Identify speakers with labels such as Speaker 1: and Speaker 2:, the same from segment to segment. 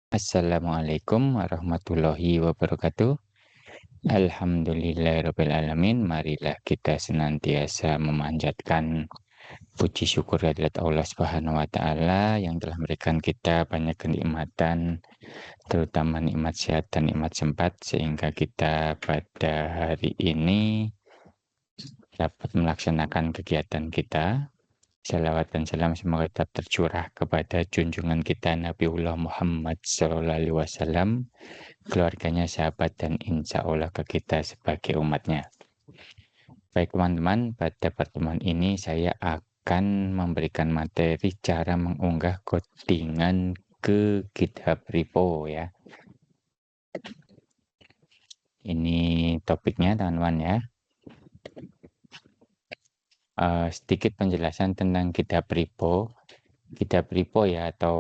Speaker 1: Assalamualaikum warahmatullahi wabarakatuh. Alhamdulillahirabbil alamin. Marilah kita senantiasa memanjatkan puji syukur kehadirat Allah Subhanahu wa taala yang telah memberikan kita banyak kenikmatan, terutama nikmat sehat dan nikmat sempat sehingga kita pada hari ini dapat melaksanakan kegiatan kita. Salawat dan salam semoga tetap tercurah kepada junjungan kita Nabiullah Muhammad SAW, keluarganya, sahabat, dan insya Allah ke kita sebagai umatnya. Baik teman-teman, pada pertemuan ini saya akan memberikan materi cara mengunggah codingan ke GitHub Repo ya. Ini topiknya teman-teman ya. Sedikit penjelasan tentang GitHub Repo. GitHub Repo ya atau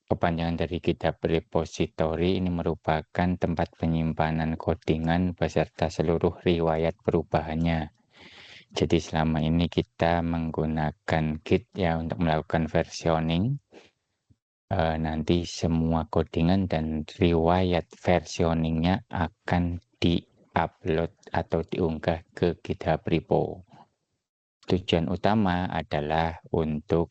Speaker 1: kepanjangan dari GitHub Repository ini merupakan tempat penyimpanan codingan beserta seluruh riwayat perubahannya. Jadi selama ini kita menggunakan Git ya untuk melakukan versioning. Nanti semua codingan dan riwayat versioningnya akan di-upload atau diunggah ke GitHub Repo. Tujuan utama adalah untuk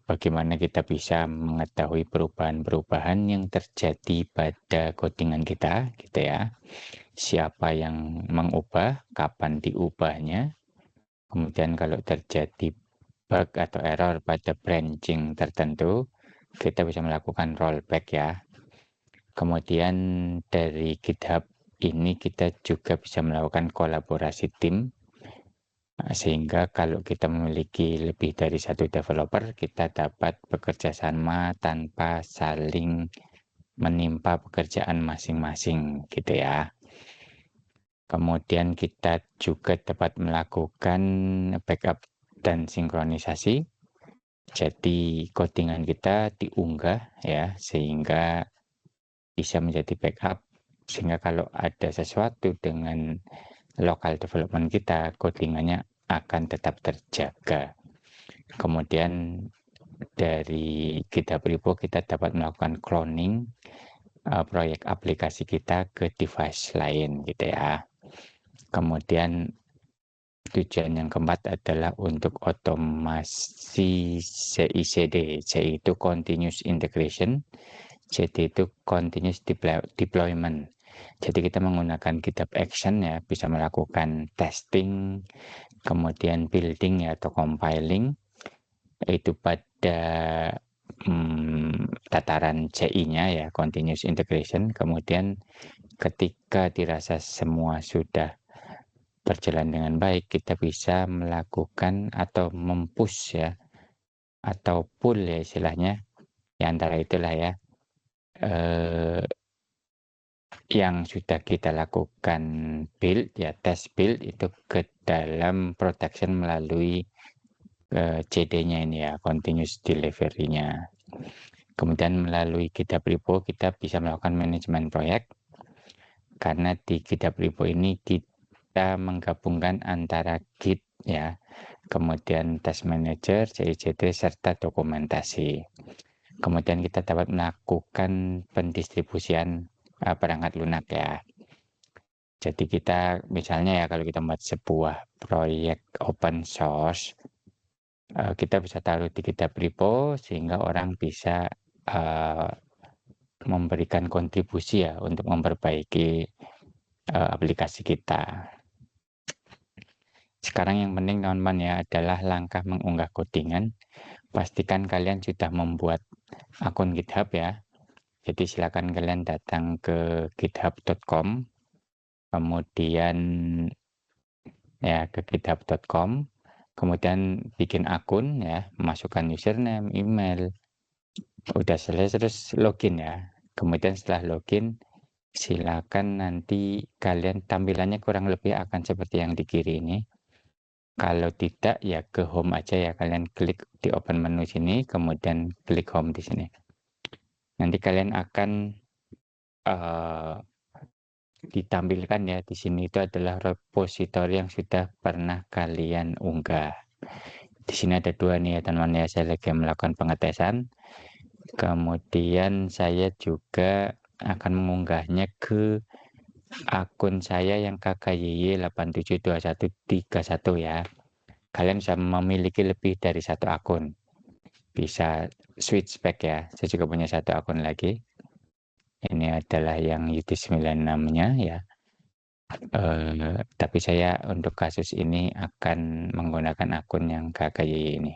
Speaker 1: bagaimana kita bisa mengetahui perubahan-perubahan yang terjadi pada codingan kita, gitu ya. Siapa yang mengubah, kapan diubahnya, kemudian kalau terjadi bug atau error pada branching tertentu, kita bisa melakukan rollback ya. Kemudian dari GitHub ini kita juga bisa melakukan kolaborasi tim, sehingga kalau kita memiliki lebih dari satu developer, kita dapat bekerja sama tanpa saling menimpa pekerjaan masing-masing gitu ya. Kemudian kita juga dapat melakukan backup dan sinkronisasi. Jadi codingan kita diunggah ya, sehingga bisa menjadi backup. Sehingga kalau ada sesuatu dengan local development kita, codingannya akan tetap terjaga. Kemudian dari GitHub Repo kita dapat melakukan cloning proyek aplikasi kita ke device lain gitu ya. Kemudian tujuan yang keempat adalah untuk otomasi CI/CD. CI itu continuous integration, CD itu continuous deployment. Jadi kita menggunakan GitHub Action ya, bisa melakukan testing, kemudian building ya atau compiling, itu pada tataran CI-nya ya, continuous integration. Kemudian ketika dirasa semua sudah berjalan dengan baik, kita bisa melakukan atau mempush ya, atau pull ya istilahnya, ya antara itulah ya, yang sudah kita lakukan build ya, test build itu ke dalam production melalui CD-nya ini ya, continuous delivery-nya. Kemudian melalui GitHub Repo kita bisa melakukan manajemen proyek, karena di GitHub Repo ini kita menggabungkan antara Git ya, kemudian task manager, CI/CD serta dokumentasi. Kemudian kita dapat melakukan pendistribusian perangkat lunak ya. Jadi kita misalnya ya, kalau kita membuat sebuah proyek open source, kita bisa taruh di GitHub Repo sehingga orang bisa memberikan kontribusi ya untuk memperbaiki aplikasi kita. Sekarang yang penting teman-teman ya adalah langkah mengunggah codingan. Pastikan kalian sudah membuat akun GitHub ya. Jadi silakan kalian datang ke github.com, kemudian ya ke github.com, kemudian bikin akun ya, masukkan username, email, udah selesai terus login ya. Kemudian setelah login, silakan nanti kalian tampilannya kurang lebih akan seperti yang di kiri ini. Kalau tidak ya ke home aja ya, kalian klik di open menu sini, kemudian klik home di sini. Nanti kalian akan ditampilkan ya, di sini itu adalah repository yang sudah pernah kalian unggah. Di sini ada dua nih ya teman-teman ya, saya lagi melakukan pengetesan. Kemudian saya juga akan mengunggahnya ke akun saya yang KKYY872131 ya. Kalian bisa memiliki lebih dari satu akun. Bisa switch back ya. Saya juga punya satu akun lagi. Ini adalah yang Yudi96-nya ya. Tapi saya untuk kasus ini akan menggunakan akun yang KKYY ini.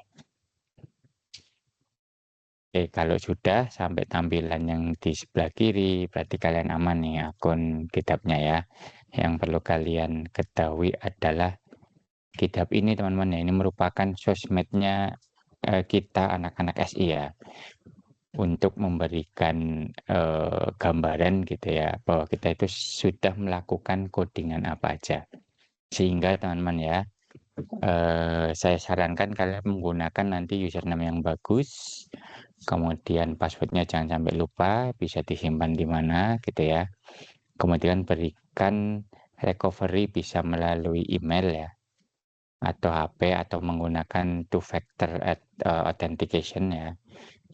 Speaker 1: Oke, kalau sudah sampai tampilan yang di sebelah kiri, berarti kalian aman nih akun kitabnya ya. Yang perlu kalian ketahui adalah kitab ini teman-teman ya, ini merupakan sosmednya kita anak-anak SI ya. Untuk memberikan gambaran gitu ya, bahwa kita itu sudah melakukan codingan apa aja. Sehingga teman-teman ya, saya sarankan kalian menggunakan nanti username yang bagus, kemudian passwordnya jangan sampai lupa, bisa disimpan di mana gitu ya. Kemudian berikan recovery bisa melalui email ya, atau HP, atau menggunakan two-factor authentication ya.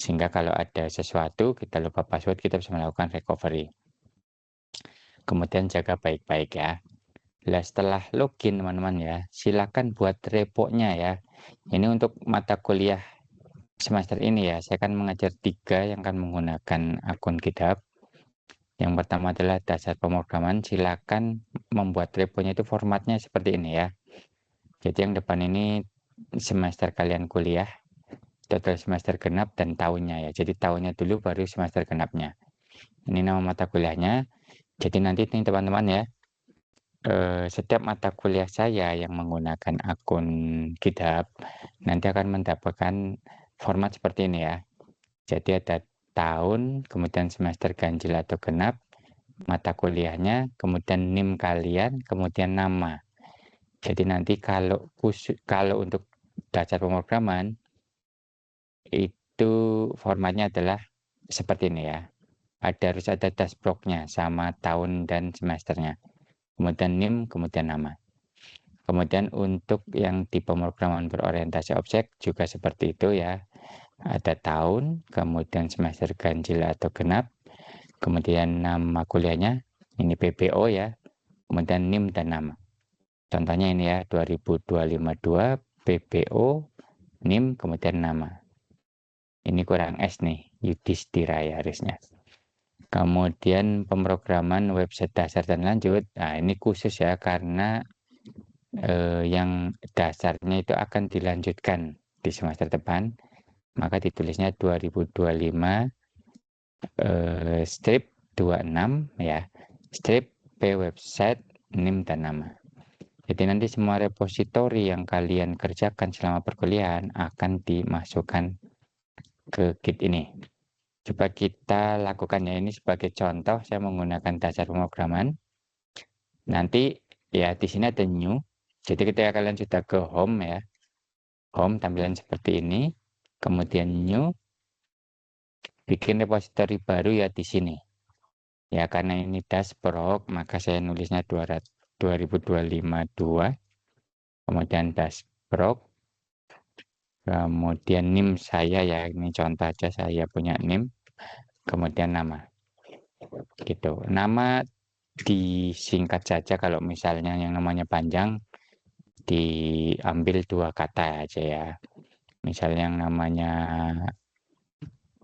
Speaker 1: Sehingga kalau ada sesuatu, kita lupa password, kita bisa melakukan recovery. Kemudian jaga baik-baik ya. Nah, setelah login teman-teman ya, silakan buat repo-nya ya. Ini untuk mata kuliah semester ini ya, saya akan mengajar 3 yang akan menggunakan akun GitHub. Yang pertama adalah dasar pemrograman, silakan membuat reponya itu formatnya seperti ini ya. Jadi yang depan ini semester kalian kuliah, total semester genap dan tahunnya ya. Jadi tahunnya dulu baru semester genapnya. Ini nama mata kuliahnya. Jadi nanti nih teman-teman ya, setiap mata kuliah saya yang menggunakan akun GitHub nanti akan mendapatkan format seperti ini ya. Jadi ada tahun, kemudian semester ganjil atau genap, mata kuliahnya, kemudian NIM kalian, kemudian nama. Jadi nanti kalau untuk dasar pemrograman itu formatnya adalah seperti ini ya. Harus ada dashboard-nya sama tahun dan semesternya. Kemudian NIM, kemudian nama. Kemudian untuk yang di pemrograman berorientasi objek juga seperti itu ya. Ada tahun, kemudian semester ganjil atau genap, kemudian nama kuliahnya, ini PPO ya, kemudian NIM dan nama. Contohnya ini ya, 20252 PPO, NIM, kemudian nama. Ini kurang S nih, Yudhistira ya harusnya. Kemudian pemrograman website dasar dan lanjut, nah ini khusus ya, karena yang dasarnya itu akan dilanjutkan di semester depan, maka ditulisnya 2025 strip 26 ya, strip P website, NIM dan nama. Jadi nanti semua repositori yang kalian kerjakan selama perkuliahan akan dimasukkan ke Git ini. Coba kita lakukan ya, ini sebagai contoh saya menggunakan dasar pemrograman. Nanti ya di sini ada new. Jadi ketika kalian sudah ke home ya, home tampilan seperti ini, kemudian new, bikin repositori baru ya di sini. Ya karena ini dashboard, maka saya nulisnya 2025-2, kemudian dashboard, kemudian NIM saya ya, ini contoh aja saya punya NIM, kemudian nama. Gitu. Nama disingkat saja, kalau misalnya yang namanya panjang diambil 2 kata aja ya. Misalnya yang namanya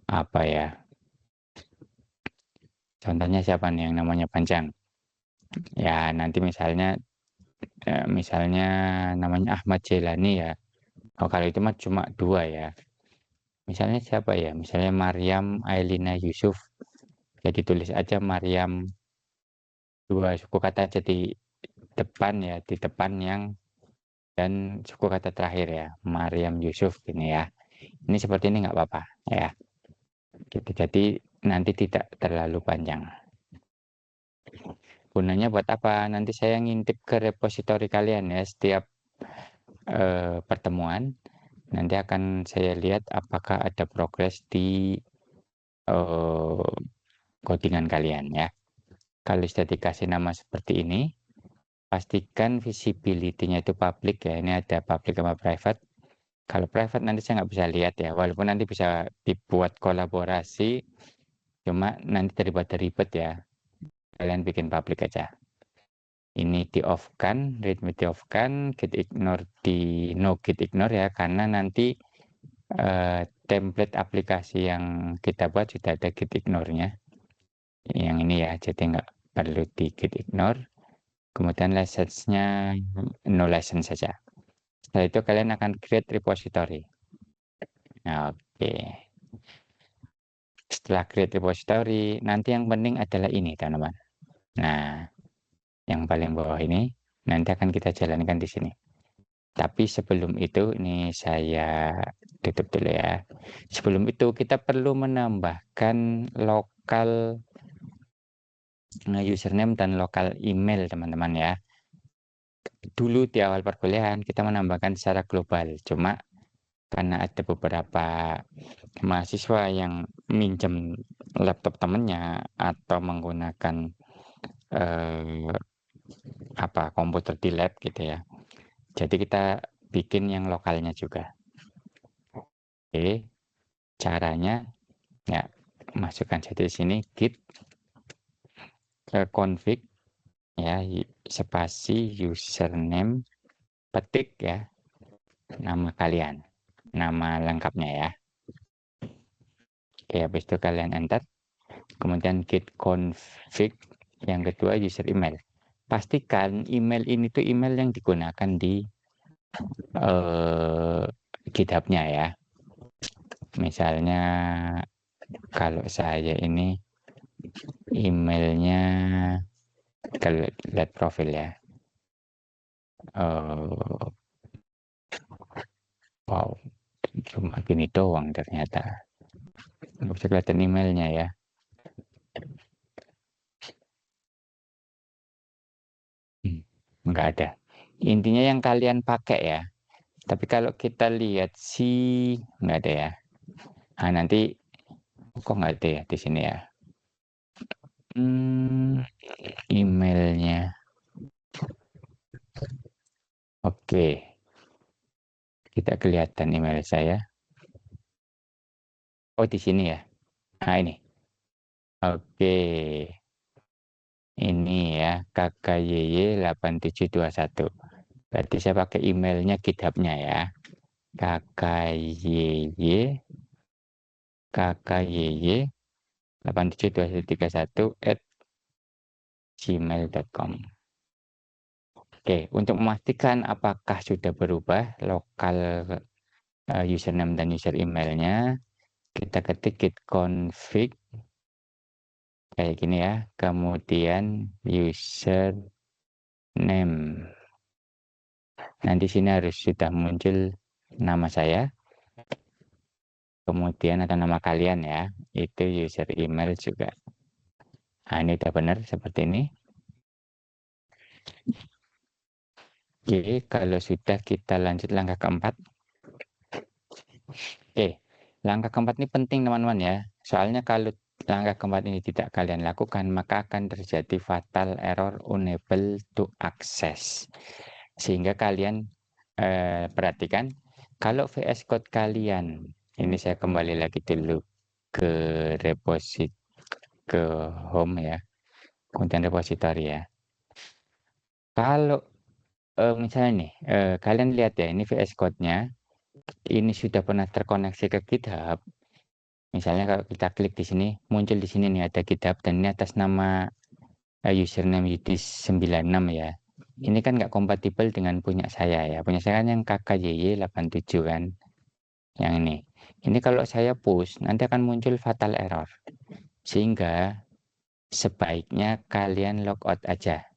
Speaker 1: apa ya? Contohnya siapa nih yang namanya panjang? Ya nanti misalnya namanya Ahmad Jelani ya. Oh kalau itu mah cuma 2 ya. Misalnya siapa ya? Misalnya Maryam Ailina Yusuf. Jadi tulis aja Maryam, 2 suku kata aja di depan ya, di depan yang dan suku kata terakhir ya, Maryam Yusuf gini ya. Ini seperti ini nggak apa-apa ya. Gitu. Jadi nanti tidak terlalu panjang. Gunanya buat apa? Nanti saya ngintip ke repositori kalian ya setiap pertemuan. Nanti akan saya lihat apakah ada progres di codingan kalian ya. Kalau sudah dikasih nama seperti ini, pastikan visibility-nya itu public ya. Ini ada public sama private. Kalau private nanti saya nggak bisa lihat ya, walaupun nanti bisa dibuat kolaborasi, cuma nanti daripada ribet ya, kalian bikin public aja. Ini di off kan, readme di off kan, git ignore di no git ignore ya, karena nanti template aplikasi yang kita buat sudah ada git ignore-nya. Yang ini ya, jadi nggak perlu di git ignore. Kemudian license-nya no license saja. Setelah itu kalian akan create repository. Nah, oke. Setelah create repository, nanti yang penting adalah ini, teman-teman. Nah, yang paling bawah ini nanti akan kita jalankan di sini. Tapi sebelum itu, ini saya tutup dulu ya. Sebelum itu, kita perlu menambahkan lokal username dan lokal email, teman-teman ya. Dulu di awal perkuliahan, kita menambahkan secara global. Cuma karena ada beberapa mahasiswa yang minjem laptop temennya atau menggunakan komputer di lab gitu ya. Jadi kita bikin yang lokalnya juga. Oke, caranya ya masukkan saja di sini git config ya spasi username, petik ya nama kalian, nama lengkapnya ya. Oke, habis itu kalian enter. Kemudian git config yang kedua user email. Pastikan email ini tuh email yang digunakan di GitHub-nya ya. Misalnya kalau saya ini emailnya, kalau lihat profil ya. Wow, cuma gini doang ternyata. Nggak bisa kelihatan emailnya ya. Nggak ada. Intinya yang kalian pakai ya. Tapi kalau kita lihat sih nggak ada ya. Nah, nanti kok nggak ada ya di sini ya. Emailnya. Oke, kita kelihatan email saya. Oh, di sini ya. Nah, ini. Oke. Ini ya, KKYY8721. Berarti saya pakai emailnya GitHub-nya ya. KKYY872131@gmail.com. Oke, untuk memastikan apakah sudah berubah lokal username dan user emailnya, kita ketik git config kayak gini ya, kemudian username. Nanti sini harus sudah muncul nama saya, kemudian ada nama kalian ya, itu user email juga. Nah, ini udah benar seperti ini. Oke, kalau sudah kita lanjut langkah keempat. Oke, langkah keempat ini penting teman-teman ya. Soalnya kalau langkah keempat ini tidak kalian lakukan, maka akan terjadi fatal error unable to access. Sehingga kalian perhatikan, kalau VS Code kalian, ini saya kembali lagi dulu ke repository, ke home ya, kemudian repository ya. Kalau misalnya nih, kalian lihat ya, ini VS Code-nya, ini sudah pernah terkoneksi ke GitHub. Misalnya kalau kita klik di sini, muncul di sini nih ada GitHub dan ini atas nama username Yudis96 ya. Ini kan nggak kompatibel dengan punya saya ya. Punya saya kan yang KKYY87 kan. Yang ini. Ini kalau saya push, nanti akan muncul fatal error. Sehingga sebaiknya kalian logout aja.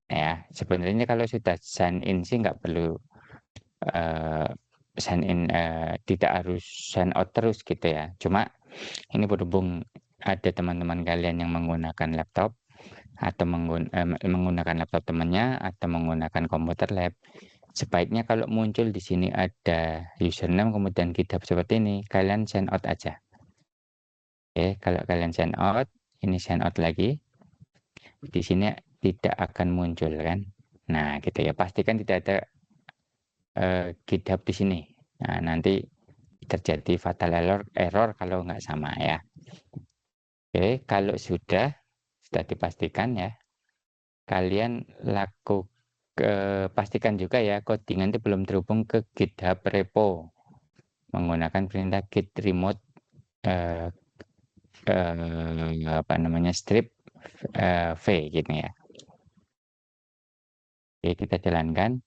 Speaker 1: Ya, sebenarnya kalau sudah sign in sih nggak perlu sign in, tidak harus sign out terus gitu ya. Cuma ini berhubung ada teman-teman kalian yang menggunakan laptop atau menggunakan laptop temannya atau menggunakan komputer lab, sebaiknya kalau muncul di sini ada username kemudian GitHub seperti ini, kalian sign out aja. Oke, kalau kalian sign out, ini sign out lagi, di sini tidak akan muncul kan. Nah, gitu ya. Pastikan tidak ada GitHub di sini. Nah, nanti terjadi fatal error kalau nggak sama ya. Oke, kalau sudah dipastikan ya, kalian pastikan juga ya codingan itu belum terhubung ke GitHub repo menggunakan perintah git remote eh, apa namanya strip v gitu ya. Oke, kita jalankan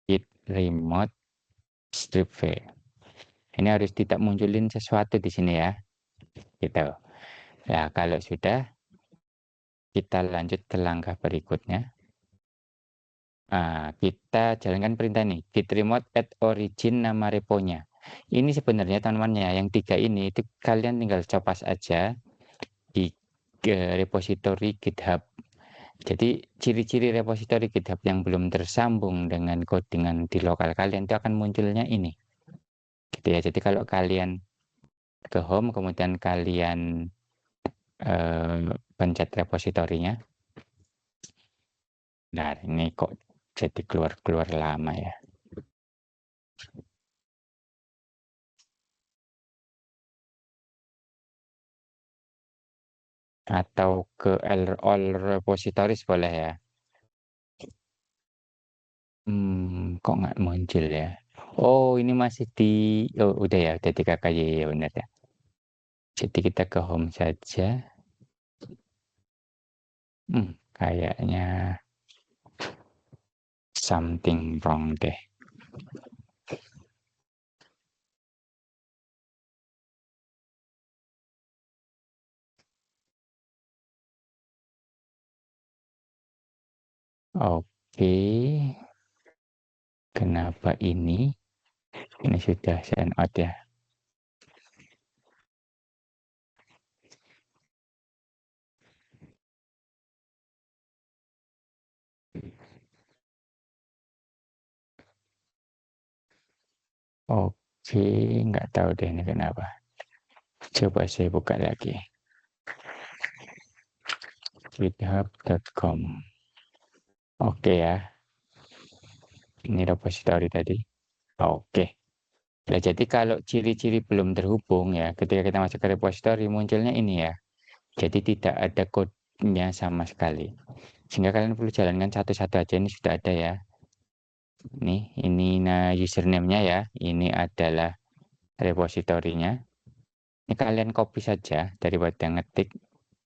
Speaker 1: git remote strip v. Ini harus tidak munculin sesuatu di sini ya, gitu. Nah, kalau sudah, kita lanjut ke langkah berikutnya. Nah, kita jalankan perintah nih, git remote add origin nama reponya. Ini sebenarnya teman-teman ya, yang 3 ini itu kalian tinggal copas aja di repository GitHub. Jadi ciri-ciri repository GitHub yang belum tersambung dengan codingan di lokal kalian itu akan munculnya ini. Gitu ya. Jadi kalau kalian ke home kemudian kalian pencet repositorinya. Nah, ini kok jadi keluar-keluar lama ya. Atau ke all repositories boleh ya. Kok nggak muncul ya? Oh, ini masih oh udah ya, udah 3 kali ya benar ya. Jadi kita ke home saja. Kayaknya something wrong deh. Oke, kenapa ini? Ini sudah send out ya. Oke, nggak tahu deh ini kenapa. Coba saya buka lagi. github.com. Oke ya, ini repository tadi. Oke. Nah, jadi kalau ciri-ciri belum terhubung ya, ketika kita masuk ke repository munculnya ini ya. Jadi tidak ada kodenya sama sekali. Sehingga kalian perlu jalankan satu-satu aja. Ini sudah ada ya. Ini username-nya ya. Ini adalah repositorinya. Ini kalian copy saja daripada ngetik.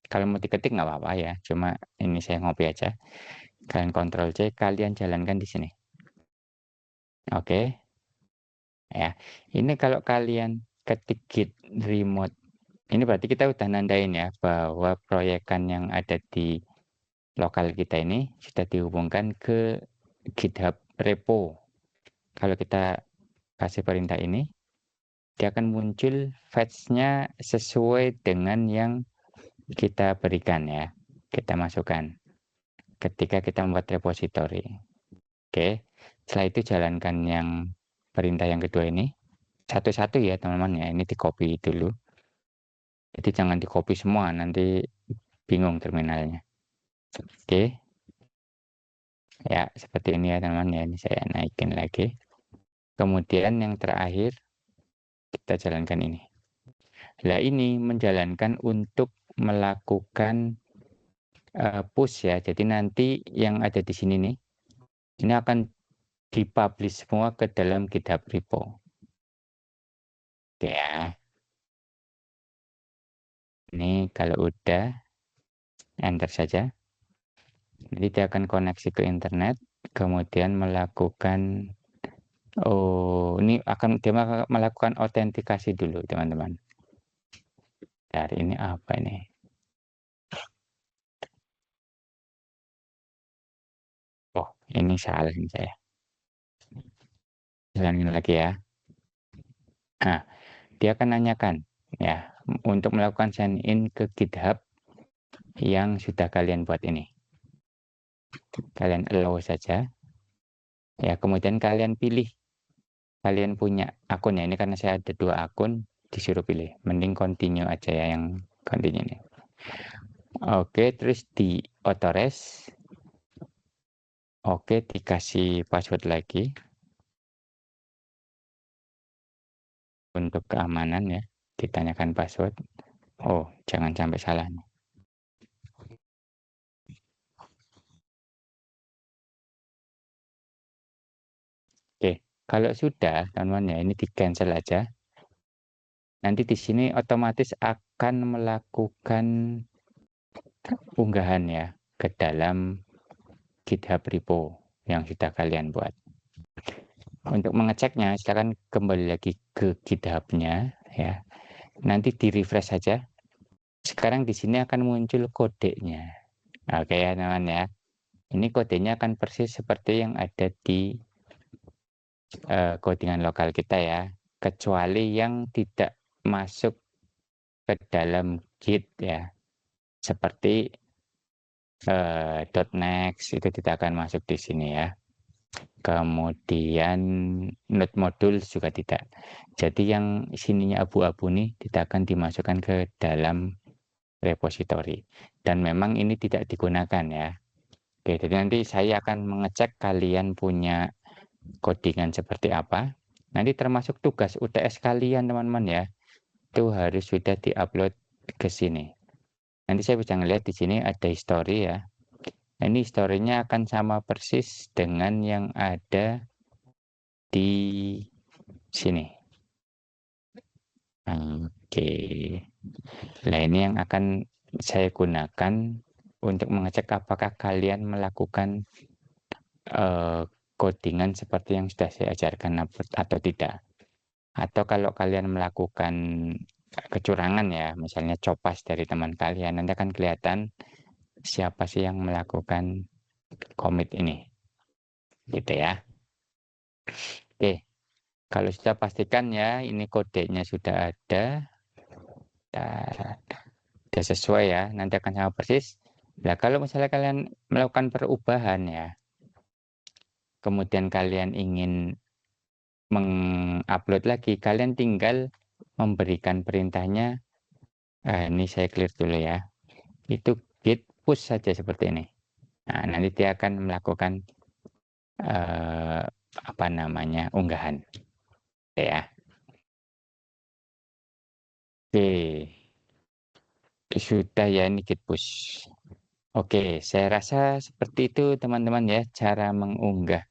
Speaker 1: Kalau mau diketik nggak apa-apa ya. Cuma ini saya ngopi aja. Kalian Ctrl C, kalian jalankan di sini. Oke. Ya. Ini kalau kalian ketik git remote. Ini berarti kita udah nandain ya bahwa proyekan yang ada di lokal kita ini sudah dihubungkan ke GitHub repo. Kalau kita kasih perintah ini, dia akan muncul fetch-nya sesuai dengan yang kita berikan ya. Kita masukkan ketika kita membuat repository. Oke, setelah itu jalankan yang perintah yang kedua ini. Satu-satu ya teman-teman ya, ini di copy dulu. Jadi jangan di copy semua, nanti bingung terminalnya. Oke, ya seperti ini ya teman-teman ya, ini saya naikin lagi. Kemudian yang terakhir, kita jalankan ini. Nah, ini menjalankan untuk melakukan push ya. Jadi nanti yang ada di sini nih, ini akan dipublish semua ke dalam GitHub repo. Oke ya. Ini kalau udah, enter saja. Jadi dia akan koneksi ke internet, kemudian melakukan, oh ini akan dia melakukan autentikasi dulu teman-teman. Dari ini apa ini? Oh, ini salah nih saya. Jalanin lagi ya. Nah, dia akan nanyakan ya untuk melakukan sign in ke GitHub yang sudah kalian buat ini. Kalian allow saja. Ya, kemudian kalian pilih. Kalian punya akun ya. Ini karena saya ada 2 akun, disuruh pilih. Mending continue aja ya yang continue ini. Oke, terus di authorize. Oke, dikasih password lagi. untuk keamanan ya, ditanyakan password. Oh, jangan sampai salah nih. Oke, kalau sudah teman-teman ya, ini di-cancel aja. Nanti di sini otomatis akan melakukan unggahan ya ke dalam GitHub repo yang sudah kalian buat. Untuk mengeceknya, silakan kembali lagi ke GitHub-nya ya. Nanti di-refresh saja. Sekarang di sini akan muncul kodenya. Oke ya teman ya. Ini kodenya akan persis seperti yang ada di codingan lokal kita ya. Kecuali yang tidak masuk ke dalam Git ya. Seperti .next itu tidak akan masuk di sini ya. Kemudian node modul juga tidak. Jadi yang sininya abu-abu nih tidak akan dimasukkan ke dalam repository. Dan memang ini tidak digunakan ya. Oke, jadi nanti saya akan mengecek kalian punya codingan seperti apa. Nanti termasuk tugas UTS kalian teman-teman ya. Itu harus sudah diupload ke sini. Nanti saya bisa ngelihat di sini ada history ya. Ini historinya akan sama persis dengan yang ada di sini. Oke. Nah, ini yang akan saya gunakan untuk mengecek apakah kalian melakukan codingan seperti yang sudah saya ajarkan atau tidak. Atau kalau kalian melakukan kecurangan ya, misalnya copas dari teman kalian, nanti akan kelihatan siapa sih yang melakukan commit ini. Gitu ya. Oke. Kalau sudah pastikan ya, ini kodenya sudah ada. Sudah sesuai ya, nanti akan sama persis. Nah, kalau misalnya kalian melakukan perubahan ya, kemudian kalian ingin mengupload lagi, kalian tinggal memberikan perintahnya. Ini saya clear dulu ya. Itu git push saja seperti ini. Nah, nanti dia akan melakukan apa namanya unggahan. Ya. Oke. Sudah ya ini git push. Oke, saya rasa seperti itu teman-teman ya cara mengunggah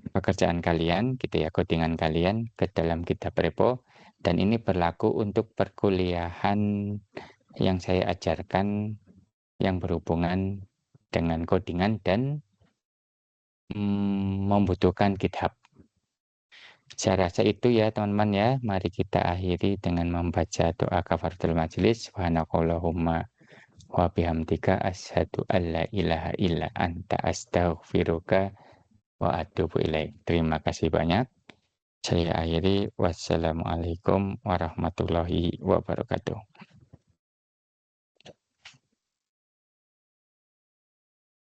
Speaker 1: pekerjaan kalian gitu ya, codingan kalian ke dalam GitHub repo, dan ini berlaku untuk perkuliahan yang saya ajarkan yang berhubungan dengan codingan dan membutuhkan GitHub. Saya rasa itu ya teman-teman ya. Mari kita akhiri dengan membaca doa kafaratul majelis. Subhanakallahumma wa bihamdika asyhadu alla ilaha illa anta astaghfiruka wa atubu ilaik. Terima kasih banyak. Saya akhiri. Wassalamualaikum warahmatullahi wabarakatuh.